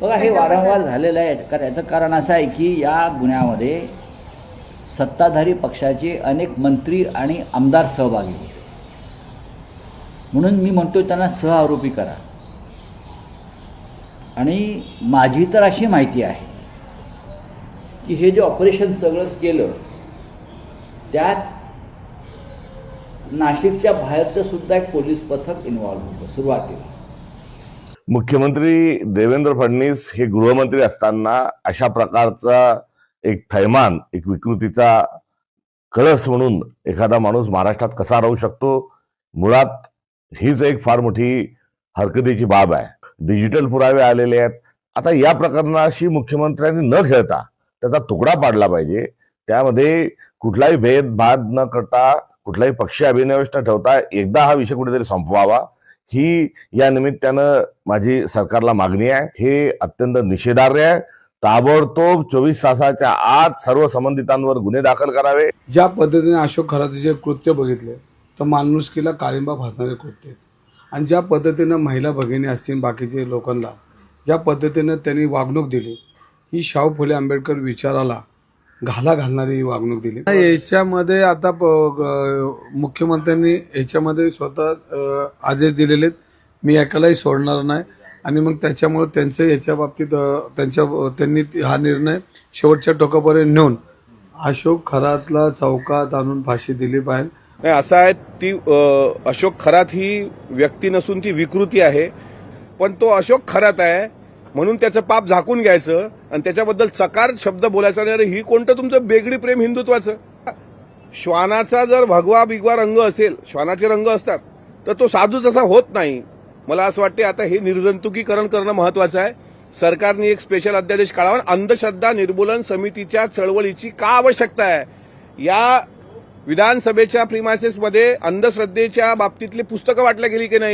बघा, हे वारंवार झालेलं आहे. याचं कारण असं आहे की या गुन्ह्यामध्ये सत्ताधारी पक्षाचे अनेक मंत्री आणि आमदार सहभागी होते. म्हणून मी म्हणतो त्यांना सहआरोपी करा. आणि माझी तर अशी माहिती आहे की हे जे ऑपरेशन सगळं केलं त्यात नाशिकच्या बाहेरचं सुद्धा एक पोलीस पथक इन्व्हॉल्व होतं सुरुवातीला. मुख्यमंत्री देवेंद्र फडणवीस हे गृहमंत्री असताना अशा प्रकारचा एक थैमान, एक विकृतीचा कळस म्हणून एखादा माणूस महाराष्ट्रात कसा राहू शकतो? मुळात हीच एक फार मोठी हरकतीची बाब आहे. डिजिटल पुरावे आलेले आहेत. आता या प्रकरणाशी मुख्यमंत्र्यांनी न खेळता त्याचा तुकडा पाडला पाहिजे. त्यामध्ये कुठलाही भेदभाद न करता, कुठलाही पक्षीय अभिनिवेश न ठेवता एकदा हा विषय कुठेतरी संपवावा, ही या निमित्तानं माझी सरकारला मागणी आहे. हे अत्यंत निषेधार्ह आहे. ताबडतोब 24 तासाच्या आत सर्व संबंधितांवर गुन्हे दाखल करावे. ज्या पद्धतीने अशोक खरातेचे कृत्य बघितले तर माणुसकीला काळिंबा फासणारे कृत्य, आणि ज्या पद्धतीनं महिला भगिनी असतील बाकीचे लोकांना ज्या पद्धतीनं त्यांनी वागणूक दिली, ही शाहू फुले आंबेडकर विचाराला घाला घालणारी वागणूक दिली. याच्यामध्ये आता मुख्यमंत्र्यांनी याच्यामध्ये स्वतः आदेश दिलेले आहेत, मी एकालाही सोडणार नाही. आणि मग त्याच्यामुळे त्यांचं याच्या बाबतीत त्यांनी हा निर्णय शेवटच्या टोकापर्यंत नेऊन अशोक खरातला चौकात आणून फाशी दिली पाहिजे. नाही, असं आहे, ती अशोक खरात ही व्यक्ती नसून ती विकृती आहे. पण तो अशोक खरात आहे म्हणून त्याचं पाप झाकून घ्यायचं आणि त्याच्याबद्दल चकार शब्द बोलायचा नाही. अरे ही कोणतं तुमचं बेगडी प्रेम हिंदुत्वाचं? श्वानाचा जर भगवा बिगवा रंग असेल, श्वानाचे रंग असतात, तर तो साधू तसा होत नाही. मला असं वाटते आता हे निर्जंतुकीकरण करणं महत्वाचं आहे. सरकारने एक स्पेशल अध्यादेश काढावा. अंधश्रद्धा निर्मूलन समितीच्या चळवळीची का आवश्यकता आहे? या विधानसभेच्या प्रिमायसेसमध्ये अंधश्रद्धेच्या बाबतीतली पुस्तकं वाटल्या गेली की नाही?